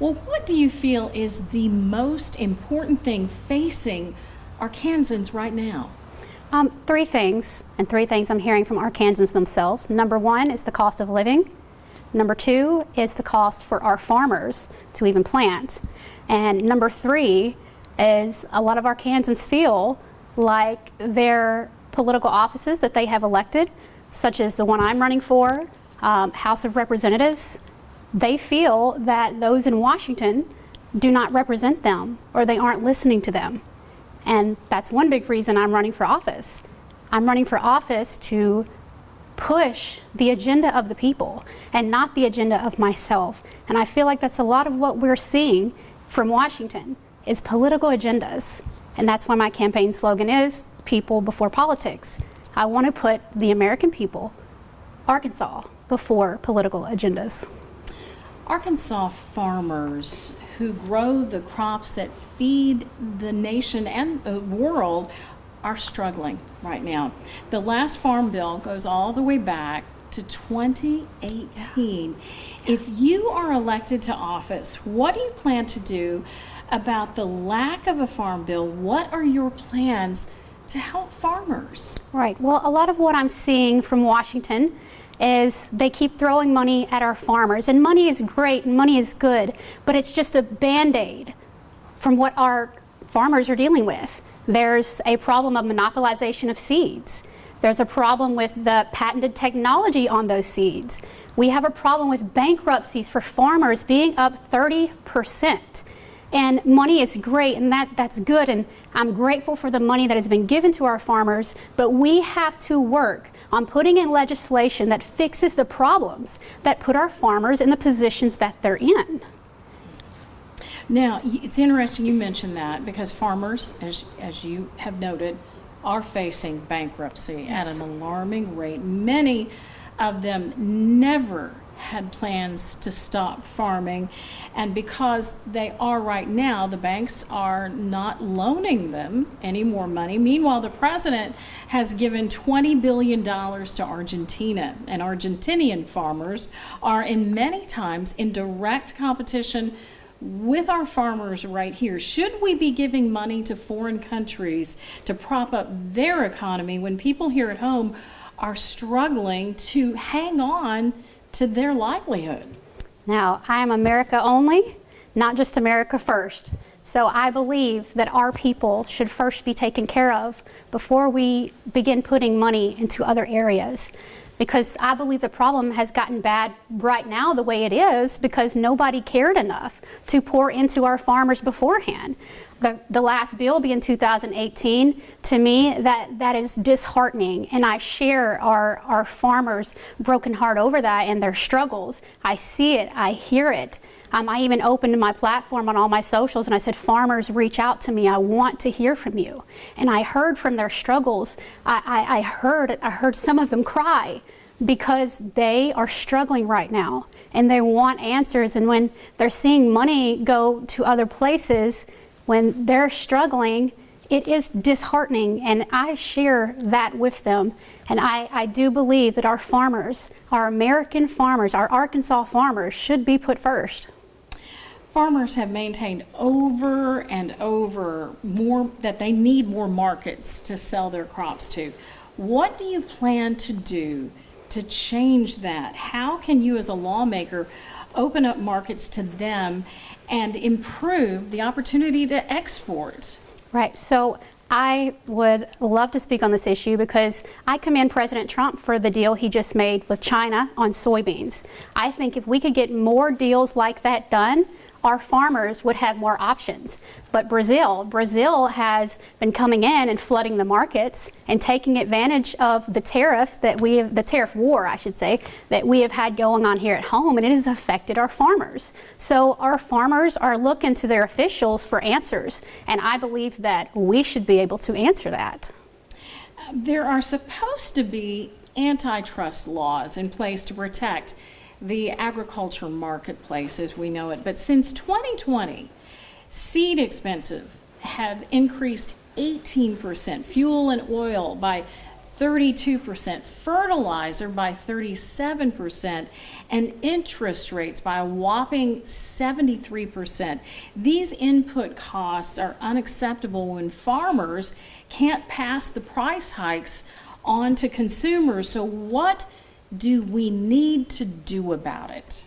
Well, what do you feel is the most important thing facing Arkansans right now? Three things, and three things I'm hearing from Arkansans themselves. Number one is the cost of living. Number two is the cost for our farmers to even plant. And number three is a lot of Arkansans feel like their political offices that they have elected, such as the one I'm running for, House of Representatives, they feel that those in Washington do not represent them or they aren't listening to them. And that's one big reason I'm running for office. I'm running for office to push the agenda of the people and not the agenda of myself. And I feel like that's a lot of what we're seeing from Washington is political agendas. And that's why my campaign slogan is people before politics. I want to put the American people, Arkansas, before political agendas. Arkansas farmers who grow the crops that feed the nation and the world are struggling right now. The last farm bill goes all the way back to 2018. If you are elected to office, what do you plan to do about the lack of a farm bill? What are your plans to help farmers? Right. Well, a lot of what I'm seeing from Washington is they keep throwing money at our farmers. And money is great and money is good, but it's just a Band-Aid from what our farmers are dealing with. There's a problem of monopolization of seeds. There's a problem with the patented technology on those seeds. We have a problem with bankruptcies for farmers being up 30%. And money is great, and that's good, and I'm grateful for the money that has been given to our farmers, but we have to work on putting in legislation that fixes the problems that put our farmers in the positions that they're in. Now, it's interesting you mentioned that because farmers, as you have noted, are facing bankruptcy at an alarming rate. Many of them never had plans to stop farming, and because they are right now, the banks are not loaning them any more money. Meanwhile, the president has given $20 billion to Argentina, and Argentinian farmers are in many times in direct competition with our farmers right here. Should we be giving money to foreign countries to prop up their economy when people here at home are struggling to hang on to their livelihood? Now, I am America only, not just America first. So I believe that our people should first be taken care of before we begin putting money into other areas. Because I believe the problem has gotten bad right now the way it is because nobody cared enough to pour into our farmers beforehand. The last bill being 2018, to me, that is disheartening, and I share our farmers' broken heart over that and their struggles. I see it, I hear it. I even opened my platform on all my socials and I said, farmers, reach out to me, I want to hear from you. And I heard from their struggles. I heard some of them cry because they are struggling right now and they want answers, and when they're seeing money go to other places, when they're struggling, it is disheartening, and I share that with them. And I do believe that our farmers, our American farmers, our Arkansas farmers should be put first. Farmers have maintained over and over that they need more markets to sell their crops to. What do you plan to do to change that? How can you as a lawmaker open up markets to them and improve the opportunity to export? Right. So I would love to speak on this issue because I commend President Trump for the deal he just made with China on soybeans. I think if we could get more deals like that done, our farmers would have more options. But Brazil has been coming in and flooding the markets and taking advantage of the tariffs that the tariff war, I should say, that we have had going on here at home, and it has affected our farmers. So our farmers are looking to their officials for answers, and I believe that we should be able to answer that. There are supposed to be antitrust laws in place to protect the agriculture marketplace as we know it. But since 2020, seed expenses have increased 18%, fuel and oil by 32%, fertilizer by 37%, and interest rates by a whopping 73%. These input costs are unacceptable when farmers can't pass the price hikes on to consumers. So what do we need to do about it?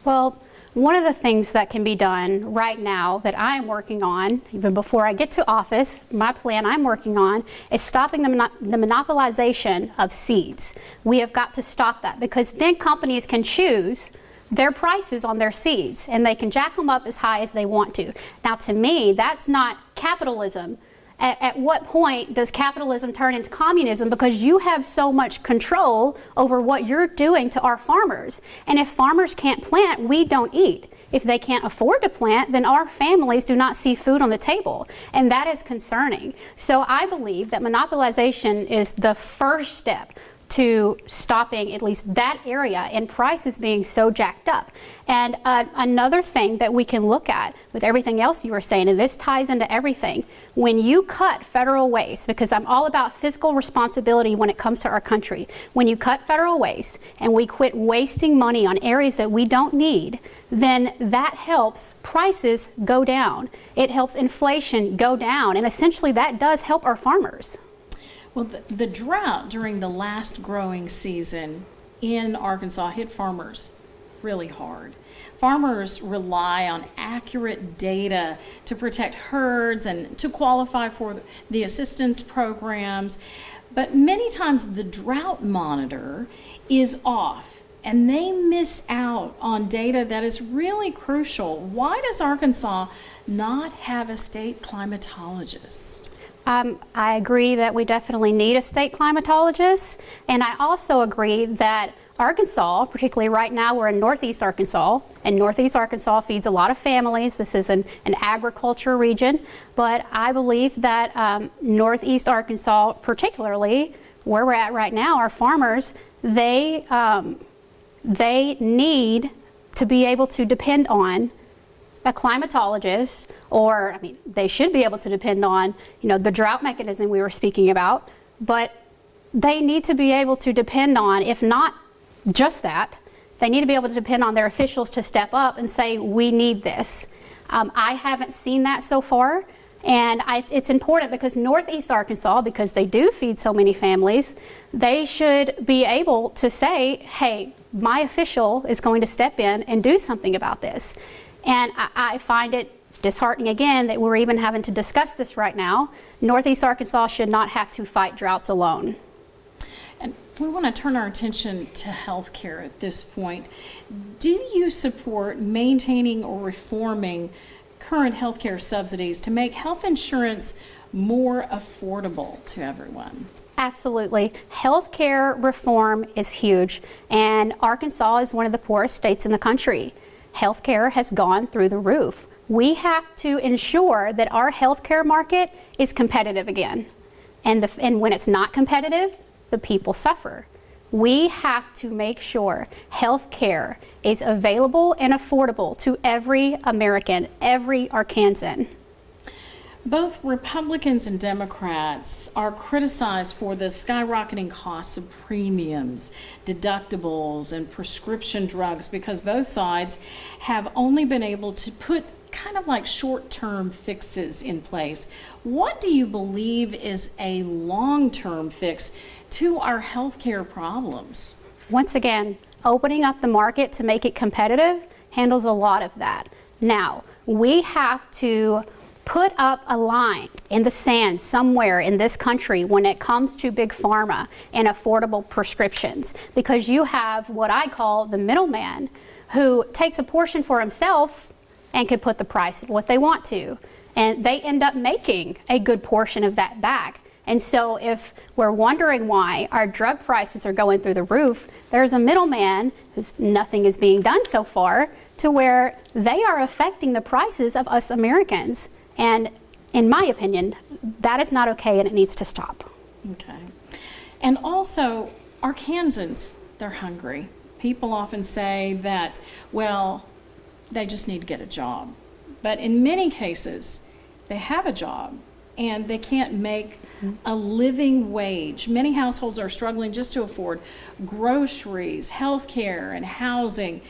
Well, one of the things that can be done right now that I'm working on, even before I get to office, my plan I'm working on is stopping the monopolization of seeds. We have got to stop that, because then companies can choose their prices on their seeds and they can jack them up as high as they want to. Now, to me, that's not capitalism. At what point does capitalism turn into communism? Because you have so much control over what you're doing to our farmers. And if farmers can't plant, we don't eat. If they can't afford to plant, then our families do not see food on the table. And that is concerning. So I believe that monopolization is the first step to stopping at least that area and prices being so jacked up. And another thing that we can look at with everything else you were saying, and this ties into everything, when you cut federal waste, because I'm all about fiscal responsibility when it comes to our country, when you cut federal waste and we quit wasting money on areas that we don't need, then that helps prices go down. It helps inflation go down, and essentially that does help our farmers. Well, the drought during the last growing season in Arkansas hit farmers really hard. Farmers rely on accurate data to protect herds and to qualify for the assistance programs, but many times the drought monitor is off and they miss out on data that is really crucial. Why does Arkansas not have a state climatologist? I agree that we definitely need a state climatologist, and I also agree that Arkansas, particularly right now we're in Northeast Arkansas, and Northeast Arkansas feeds a lot of families. This is an agriculture region, but I believe that Northeast Arkansas, particularly where we're at right now, our farmers, they need to be able to depend on a climatologist, or I mean, they should be able to depend on, the drought mechanism we were speaking about, but they need to be able to depend on, if not just that, they need to be able to depend on their officials to step up and say, we need this. I haven't seen that so far, and it's important because Northeast Arkansas, because they do feed so many families, they should be able to say, hey, my official is going to step in and do something about this. And I find it disheartening again that we're even having to discuss this right now. Northeast Arkansas should not have to fight droughts alone. And we want to turn our attention to health care at this point. Do you support maintaining or reforming current health care subsidies to make health insurance more affordable to everyone? Absolutely. Health care reform is huge, and Arkansas is one of the poorest states in the country. Healthcare has gone through the roof. We have to ensure that our healthcare market is competitive again. And when it's not competitive, the people suffer. We have to make sure healthcare is available and affordable to every American, every Arkansan. Both Republicans and Democrats are criticized for the skyrocketing costs of premiums, deductibles, and prescription drugs because both sides have only been able to put kind of like short-term fixes in place. What do you believe is a long-term fix to our healthcare problems? Once again, opening up the market to make it competitive handles a lot of that. Now, we have to put up a line in the sand somewhere in this country when it comes to big pharma and affordable prescriptions, because you have what I call the middleman who takes a portion for himself and can put the price at what they want to, and they end up making a good portion of that back. And so if we're wondering why our drug prices are going through the roof, there's a middleman who's nothing is being done so far to where they are affecting the prices of us Americans. And in my opinion, that is not okay, and it needs to stop. Okay. And also, Arkansans, they're hungry. People often say that, well, they just need to get a job. But in many cases, they have a job and they can't make a living wage. Many households are struggling just to afford groceries, health care, and housing.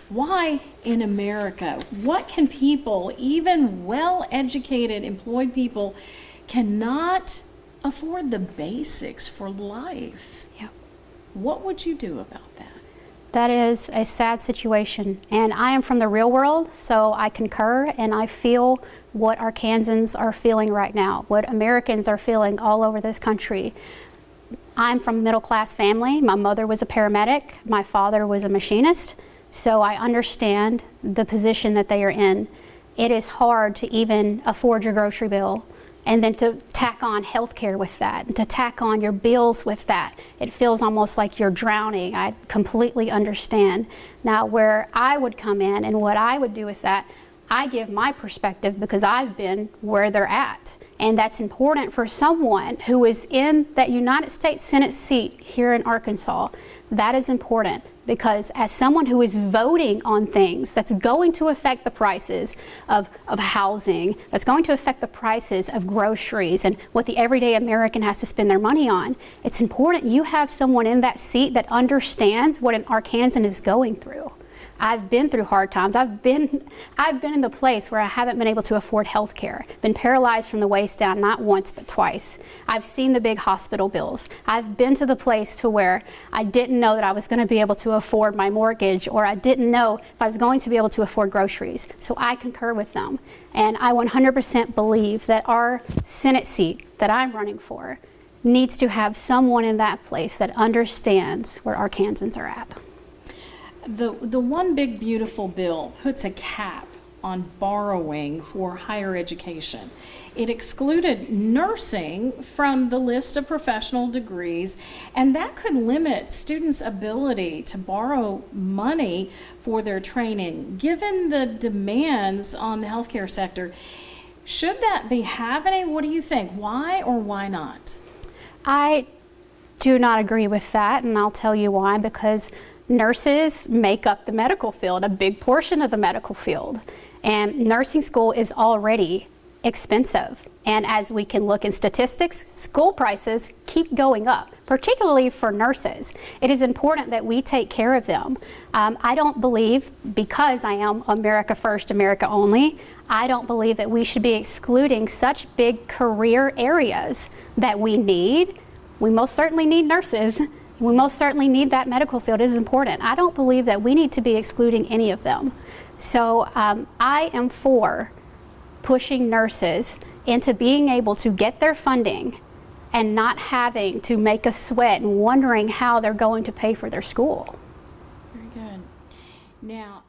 Why in America? What can people, even well-educated, employed people, cannot afford the basics for life? Yeah. What would you do about that? That is a sad situation, and I am from the real world, so I concur, and I feel what Arkansans are feeling right now, what Americans are feeling all over this country. I'm from a middle-class family. My mother was a paramedic. My father was a machinist, so I understand the position that they are in. It is hard to even afford your grocery bill, and then to tack on health care with that, and to tack on your bills with that. It feels almost like you're drowning. I completely understand. Now, where I would come in and what I would do with that, I give my perspective because I've been where they're at. And that's important for someone who is in that United States Senate seat here in Arkansas. That is important because as someone who is voting on things that's going to affect the prices of housing, that's going to affect the prices of groceries and what the everyday American has to spend their money on, it's important you have someone in that seat that understands what an Arkansan is going through. I've been through hard times. I've been in the place where I haven't been able to afford health care, been paralyzed from the waist down not once but twice. I've seen the big hospital bills. I've been to the place to where I didn't know that I was going to be able to afford my mortgage, or I didn't know if I was going to be able to afford groceries. So I concur with them. And I 100% believe that our Senate seat that I'm running for needs to have someone in that place that understands where Arkansans are at. The One Big Beautiful Bill puts a cap on borrowing for higher education. It excluded nursing from the list of professional degrees, and that could limit students' ability to borrow money for their training. Given the demands on the healthcare sector, should that be happening? What do you think? Why or why not? I do not agree with that, and I'll tell you why. Because nurses make up the medical field, a big portion of the medical field. And nursing school is already expensive. And as we can look in statistics, school prices keep going up, particularly for nurses. It is important that we take care of them. I don't believe, because I am America First, America Only, I don't believe that we should be excluding such big career areas that we need. We most certainly need nurses. We most certainly need that medical field. It is important. I don't believe that we need to be excluding any of them. So I am for pushing nurses into being able to get their funding and not having to make a sweat and wondering how they're going to pay for their school. Very good. Now,